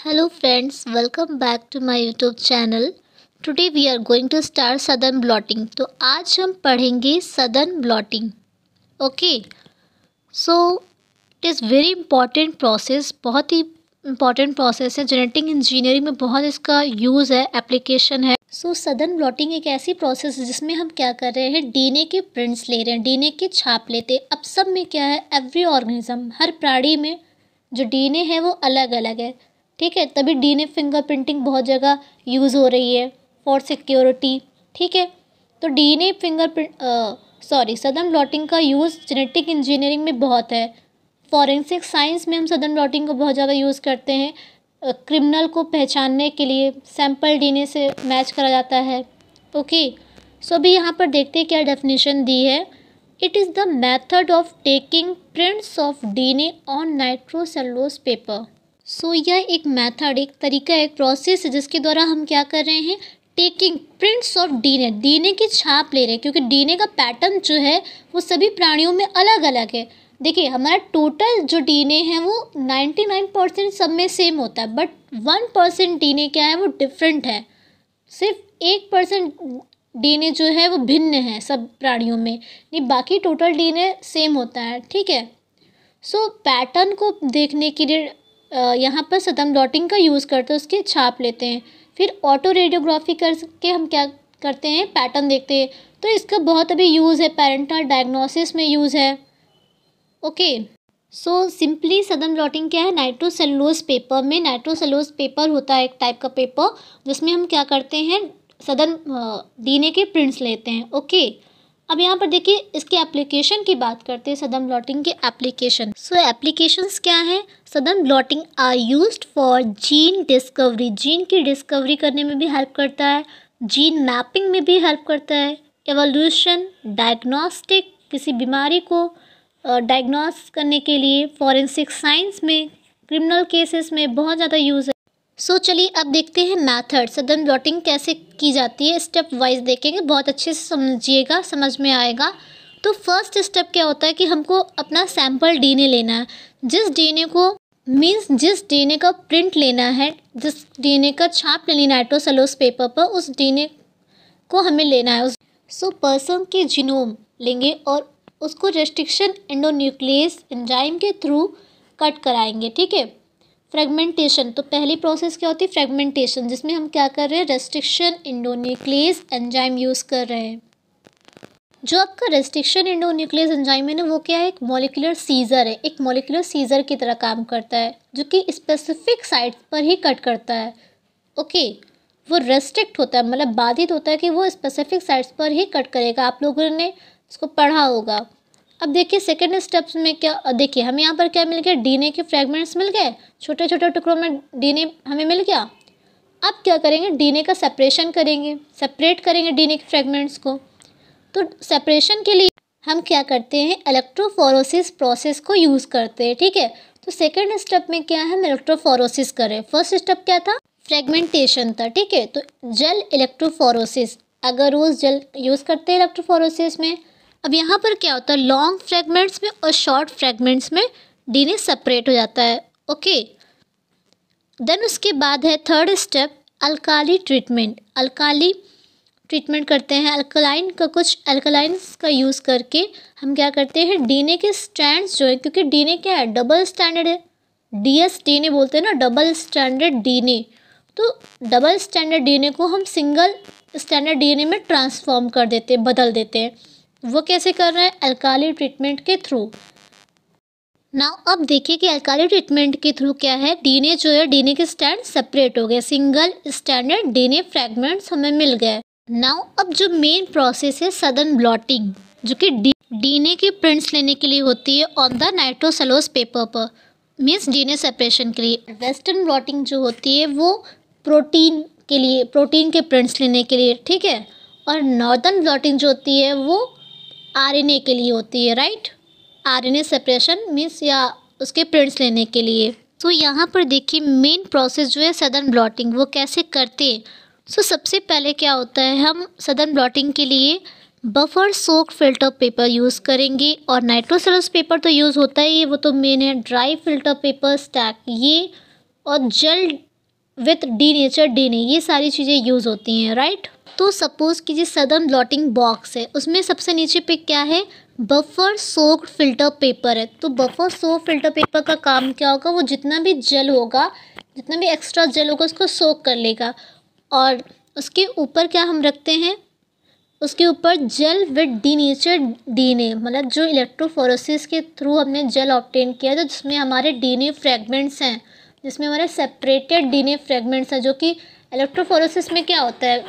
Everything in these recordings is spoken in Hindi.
Hello friends, welcome back to my YouTube channel. Today we are going to start southern blotting. तो आज हम पढ़ेंगे southern blotting. Okay, so it is very important process. बहुत ही important process है. जेनेटिक इंजीनियरिंग में बहुत इसका यूज़ है, एप्लीकेशन है. सो सदर्न ब्लॉटिंग एक ऐसी प्रोसेस है जिसमें हम क्या कर रहे हैं, डीएनए के प्रिंट्स ले रहे हैं, डीएनए के छाप लेते हैं. अब सब में क्या है, एवरी ऑर्गेनिज्म, हर प्राणी में जो डीएनए है वो अलग अलग है. ठीक है, तभी डीएनए फिंगरप्रिंटिंग बहुत जगह यूज़ हो रही है फॉर सिक्योरिटी. ठीक है, तो डीएनए सदर्न ब्लॉटिंग का यूज़ जेनेटिक इंजीनियरिंग में बहुत है. फॉरेंसिक साइंस में हम सदर्न ब्लॉटिंग को बहुत ज़्यादा यूज़ करते हैं. क्रिमिनल को पहचानने के लिए सैंपल डीएनए से मैच करा जाता है. ओके, सो अभी यहाँ पर देखते हैं क्या डेफिनेशन दी है. It is the method of taking prints of DNA on nitrocellulose paper. So यह एक मेथड, एक तरीका, एक प्रोसेस है जिसके द्वारा हम क्या कर रहे हैं, taking prints of DNA, DNA की छाप ले रहे हैं. क्योंकि डीएनए का पैटर्न जो है वो सभी प्राणियों में अलग अलग है. देखिए, हमारा टोटल जो डीएनए है वो 99% सब में सेम होता है, बट 1% डीएनए क्या है वो डिफरेंट है. सिर्फ 1% डीएनए जो है वो भिन्न है सब प्राणियों में, नहीं बाकी टोटल डीएनए सेम होता है. ठीक है, सो पैटर्न को देखने के लिए यहाँ पर सदर्न ब्लॉटिंग का यूज़ करते हैं, उसके छाप लेते हैं. फिर ऑटो रेडियोग्राफी करके हम क्या करते हैं, पैटर्न देखते हैं. तो इसका बहुत अभी यूज़ है, पेरेंटल डायग्नोसिस में यूज़ है. Okay, so simply southern blotting क्या है, नाइट्रोसेलुलोज पेपर में, नाइट्रोसेलुलोज पेपर होता है एक टाइप का पेपर जिसमें हम क्या करते हैं, सदर्न डीएनए के प्रिंट्स लेते हैं. ओके, अब यहाँ पर देखिए इसके एप्लीकेशन की बात करते हैं, सदर्न ब्लॉटिंग के एप्लीकेशन. सो एप्लीकेशंस क्या हैं, southern blotting are used for gene discovery, gene की डिस्कवरी करने में भी हेल्प करता है, जीन मैपिंग में भी हेल्प करता है, एवोल्यूशन, डायग्नोस्टिक, किसी बीमारी को डायग्नोस करने के लिए, फॉरेंसिक साइंस में, क्रिमिनल केसेस में बहुत ज़्यादा यूज़ है. सो चलिए अब देखते हैं मैथड, सदर्न ब्लॉटिंग कैसे की जाती है, स्टेप वाइज देखेंगे, बहुत अच्छे से समझिएगा, समझ में आएगा. तो फर्स्ट स्टेप क्या होता है कि हमको अपना सैंपल डीएनए लेना है. जिस डीएनए को जिस डीएनए का प्रिंट लेना है, जिस डीएनए का छाप लेनी है नाइट्रोसेलुलोज पेपर पर, उस डीएनए को हमें लेना है. सो पर्सन के जीनोम लेंगे और उसको रेस्ट्रिक्शन एंडोन्यूक्लियस एंजाइम के थ्रू कट कराएंगे. ठीक है, फ्रेगमेंटेशन, तो पहली प्रोसेस क्या होती है, फ्रेगमेंटेशन, जिसमें हम क्या कर रहे हैं, रेस्ट्रिक्शन एंडोन्यूक्लियस एंजाइम यूज़ कर रहे हैं. जो आपका रेस्ट्रिक्शन एंडोन्यूक्लियस एंजाइम है ना, वो क्या है, एक मॉलिक्यूलर सीजर है, एक मॉलिक्यूलर सीजर की तरह काम करता है, जो कि स्पेसिफिक साइट्स पर ही कट करता है. ओके, वो रेस्ट्रिक्ट होता है, मतलब बाधित होता है कि वो स्पेसिफिक साइट्स पर ही कट करेगा. आप लोगों ने इसको पढ़ा होगा. अब देखिए सेकेंड स्टेप्स में क्या, देखिए हमें यहाँ पर क्या मिल गया, डीएनए के फ्रेगमेंट्स मिल गए, छोटे छोटे टुकड़ों में डीएनए हमें मिल गया. अब क्या करेंगे, डीएनए का सेपरेशन करेंगे, सेपरेट करेंगे डीएनए के फ्रेगमेंट्स को. तो सेपरेशन के लिए हम क्या करते हैं, इलेक्ट्रोफोरेसिस प्रोसेस को यूज़ करते हैं. ठीक है, तो सेकेंड स्टेप में क्या है, हम इलेक्ट्रोफोरेसिस करें. फर्स्ट स्टेप क्या था, फ्रेगमेंटेशन था. ठीक है, तो जेल इलेक्ट्रोफोरेसिस, अगर रोज जेल यूज़ करते हैं इलेक्ट्रोफोरेसिस में. अब यहाँ पर क्या होता है, लॉन्ग फ्रेगमेंट्स में और शॉर्ट फ्रेगमेंट्स में डीएनए सेपरेट हो जाता है. ओके, देन उसके बाद है third step, alkali treatment. Alkali treatment करते हैं, अल्कलाइन का, कुछ अल्कलाइंस का यूज़ करके हम क्या करते हैं, डीएनए के स्ट्रैंड्स जो है, क्योंकि डीएनए क्या है, डबल स्टैंडर्ड है, डीएस डीएनए बोलते हैं ना, डबल स्टैंडर्ड डीएनए. तो डबल स्टैंडर्ड डीएनए को हम सिंगल स्टैंडर्ड डीएनए में ट्रांसफॉर्म कर देते हैं, बदल देते हैं. वो कैसे कर रहे हैं, अल्काली ट्रीटमेंट के थ्रू. नाउ अब देखिए कि अल्काली ट्रीटमेंट के थ्रू क्या है, डीएनए जो है, डीएनए के स्टैंड सेपरेट हो गए, सिंगल स्टैंडर्ड डीएनए फ्रैगमेंट्स हमें मिल गए. नाउ अब जो मेन प्रोसेस है सदर्न ब्लॉटिंग, जो कि डीएनए के प्रिंट्स लेने के लिए होती है ऑन द नाइट्रोसेलुलोज पेपर पर, मीन्स डीएनए सेपरेशन के लिए. वेस्टर्न ब्लॉटिंग जो होती है वो प्रोटीन के लिए, प्रोटीन के प्रिंट्स लेने के लिए. ठीक है, और नॉर्दर्न ब्लॉटिंग जो होती है वो आरएनए के लिए होती है, राइट, आरएनए सेपरेशन मीन्स या उसके प्रिंट्स लेने के लिए. तो यहाँ पर देखिए मेन प्रोसेस जो है सदर्न ब्लॉटिंग, वो कैसे करते हैं. सो सबसे पहले क्या होता है, हम सदर्न ब्लॉटिंग के लिए buffer soak filter paper use करेंगे, और नाइट्रोसेलुलोज पेपर तो यूज़ होता ही है, वो तो मेन है. ड्राई फिल्टर पेपर स्टैक ये, और जेल विथ डीनेचर डीएनए, ये सारी चीज़ें यूज़ होती हैं, राइट। तो सपोज़ कीजिए सदर्न ब्लॉटिंग बॉक्स है, उसमें सबसे नीचे पे क्या है, बफर सोक्ड फिल्टर पेपर है। तो बफर सोक्ड फिल्टर पेपर का काम क्या होगा, वो जितना भी जल होगा, जितना भी एक्स्ट्रा जल होगा उसको सोक कर लेगा, और उसके ऊपर क्या हम रखते हैं, उसके ऊपर जेल विद डीनेचर डीएनए, मतलब जो इलेक्ट्रोफोरेसिस के थ्रू हमने जेल ऑब्टेन किया था, जिसमें हमारे डीएनए फ्रेगमेंट्स हैं, जिसमें हमारे सेपरेटेड डीएनए फ्रेगमेंट्स हैं, जो कि इलेक्ट्रोफोरेसिस में क्या होता है,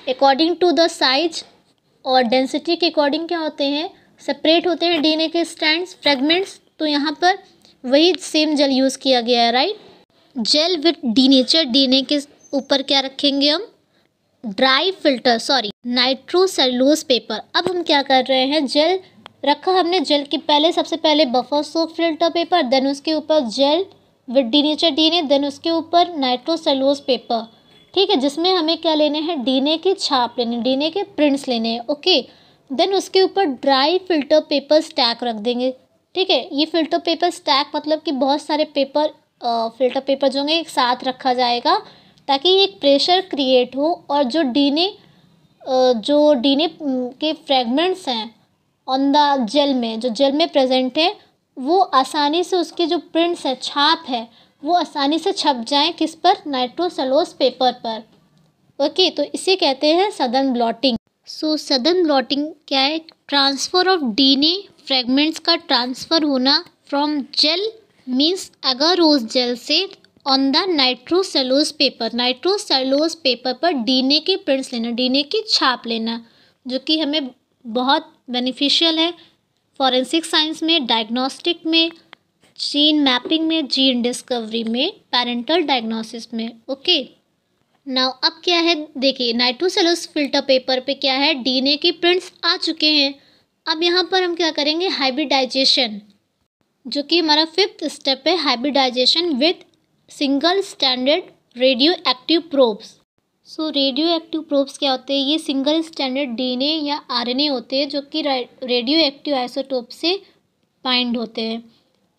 अकॉर्डिंग टू द साइज और डेंसिटी के अकॉर्डिंग क्या होते हैं, सेपरेट होते हैं डीएनए के स्ट्रैंड्स फ्रेगमेंट्स। तो यहाँ पर वही सेम जेल यूज़ किया गया है, right. Gel with denature DNA के ऊपर क्या रखेंगे हम, dry filter sorry nitrocellulose paper. अब हम क्या कर रहे हैं, जेल रखा हमने, जेल के पहले सबसे पहले buffer soak filter paper, then उसके ऊपर gel with denature DNA, then उसके ऊपर नाइट्रोसेलुलोज पेपर, ठीक है, जिसमें हमें क्या लेने हैं, डीएनए की छाप लेनी, डीएनए के प्रिंट्स लेने हैं, ओके। देन उसके ऊपर ड्राई फिल्टर पेपर स्टैक रख देंगे, ठीक है। ये फिल्टर पेपर स्टैक मतलब कि बहुत सारे पेपर फिल्टर पेपर जो होंगे एक साथ रखा जाएगा, ताकि एक प्रेशर क्रिएट हो और जो डीएनए के फ्रेगमेंट्स हैं ऑन द जेल में, जो जेल में प्रेजेंट है, वो आसानी से उसके जो प्रिंट्स है, छाप है, वो आसानी से छप जाएं, किस पर, नाइट्रोसेलुलोज पेपर पर, ओके। तो इसे कहते हैं southern blotting. So Southern blotting क्या है, ट्रांसफ़र ऑफ डीएनए फ्रेगमेंट्स का ट्रांसफ़र होना from gel, means agarose gel से ऑन द नाइट्रोसेलुलोज पेपर पर डीएनए के प्रिंट्स लेना, डीएनए की छाप लेना, जो कि हमें बहुत बेनिफिशियल है फॉरेंसिक साइंस में, डायग्नोस्टिक में, जीन मैपिंग में, जीन डिस्कवरी में, पेरेंटल डायग्नोसिस में, ओके। नाउ अब क्या है, देखिए नाइट्रोसेलुलोज फिल्टर पेपर पे क्या है, डीएनए के प्रिंट्स आ चुके हैं। अब यहाँ पर हम क्या करेंगे, हाइब्रिडाइजेशन, जो कि हमारा 5th स्टेप है, hybridisation with single standard radioactive probes. So radioactive probes क्या होते हैं, ये सिंगल स्टैंडर्ड डीएनए या आरएनए होते हैं, जो कि रेडियो एक्टिव आइसोटोप से बाइंड होते हैं।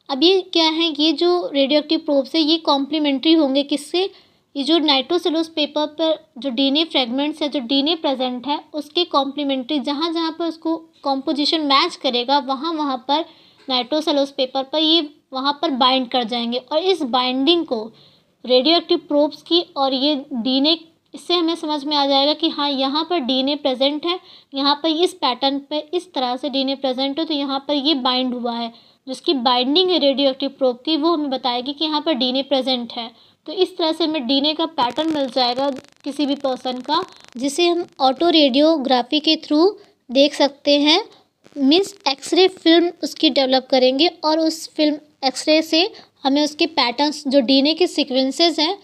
अब ये क्या है, ये जो रेडियो एक्टिव प्रोब्स है, ये कॉम्प्लीमेंट्री होंगे किससे, ये जो नाइट्रोसेलुलोज पेपर पर जो डीएनए फ्रेगमेंट्स है, जो डीएनए प्रेजेंट है, उसके कॉम्प्लीमेंट्री, जहाँ जहाँ पर उसको कॉम्पोजिशन मैच करेगा, वहाँ वहाँ पर नाइट्रोसेलुलोज पेपर पर ये वहाँ पर बाइंड कर जाएंगे, और इस बाइंडिंग को रेडियो एक्टिव प्रोब्स की और ये डीएनए, इससे हमें समझ में आ जाएगा कि हाँ यहाँ पर डीएनए प्रेजेंट है, यहाँ पर इस पैटर्न पे इस तरह से डीएनए प्रेजेंट है, तो यहाँ पर ये बाइंड हुआ है, जिसकी बाइंडिंग है रेडियो एक्टिव प्रोब की, वो हमें बताएगी कि यहाँ पर डीएनए प्रेजेंट है। तो इस तरह से हमें डीएनए का पैटर्न मिल जाएगा किसी भी पर्सन का, जिसे हम ऑटो रेडियोग्राफी के थ्रू देख सकते हैं, मीन्स एक्सरे फिल्म उसकी डेवलप करेंगे, और उस फिल्म एक्सरे से हमें उसके पैटर्न्स, जो डीएनए के सीक्वेंसेस हैं,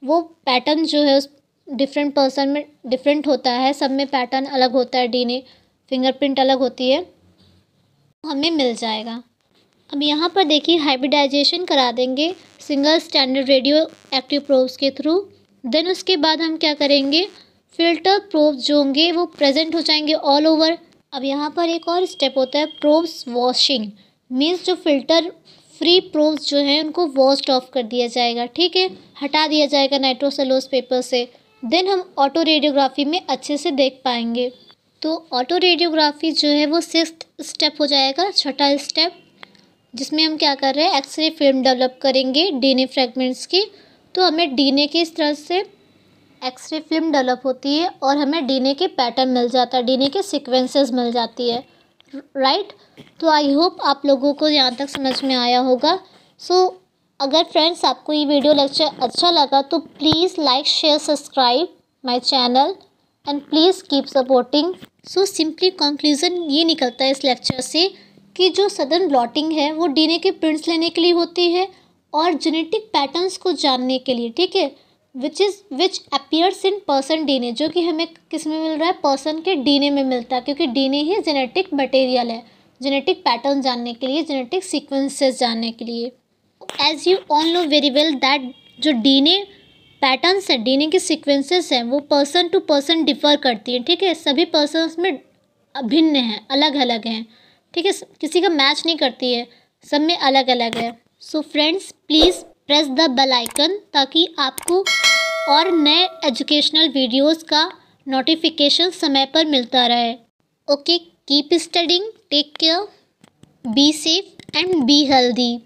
वो पैटर्न जो है उस डिफरेंट पर्सन में डिफरेंट होता है, सब में पैटर्न अलग होता है, डीएनए फिंगरप्रिंट अलग होती है, हमें मिल जाएगा। अब यहाँ पर देखिए हाइब्रिडाइजेशन करा देंगे single standard radioactive probes के थ्रू। देन उसके बाद हम क्या करेंगे, फिल्टर प्रोब्स जो होंगे वो प्रेजेंट हो जाएंगे ऑल ओवर। अब यहाँ पर एक और स्टेप होता है प्रोब्स वॉशिंग, मीन्स जो फिल्टर फ्री प्रोब्स जो हैं उनको वॉश्ड ऑफ कर दिया जाएगा, ठीक है, हटा दिया जाएगा नाइट्रोसेलुलोज पेपर से। देन हम ऑटो रेडियोग्राफी में अच्छे से देख पाएंगे। तो ऑटो रेडियोग्राफी जो है वो 6th स्टेप हो जाएगा, छठा स्टेप, जिसमें हम क्या कर रहे हैं, एक्सरे फिल्म डेवलप करेंगे डीएनए फ्रेगमेंट्स की। तो हमें डीएनए की इस तरह से एक्सरे फिल्म डेवलप होती है और हमें डीएनए के पैटर्न मिल जाता है, डीएनए के सीक्वेंसेस मिल जाती है, राइट। तो आई होप आप लोगों को यहाँ तक समझ में आया होगा। सो अगर फ्रेंड्स आपको ये वीडियो लेक्चर अच्छा लगा तो please like share subscribe my channel and please keep supporting. So simply conclusion ये निकलता है इस लेक्चर से कि जो सदर्न ब्लॉटिंग है वो डीएनए के प्रिंट्स लेने के लिए होती है और जेनेटिक पैटर्न्स को जानने के लिए, ठीक है, विच अपीयर्स इन पर्सन डीएनए, जो कि हमें किस में मिल रहा है, पर्सन के डीएनए में मिलता है, क्योंकि डीएनए ही जेनेटिक मटेरियल है, जेनेटिक पैटर्न जानने के लिए, जेनेटिक सीक्वेंसेस जानने के लिए। As you all know very well that जो डीएनए पैटर्न्स हैं, डीएनए के सीक्वेंसेस हैं, वो पर्सन टू पर्सन डिफ़र करती हैं, ठीक है, सभी पर्सन्स में अभिन्न हैं, अलग अलग हैं, ठीक है, किसी का मैच नहीं करती है, सब में अलग अलग है। So friends please press the bell icon ताकि आपको और नए एजुकेशनल वीडियोस का नोटिफिकेशन समय पर मिलता रहे। Okay, keep studying, take care, be safe and be healthy.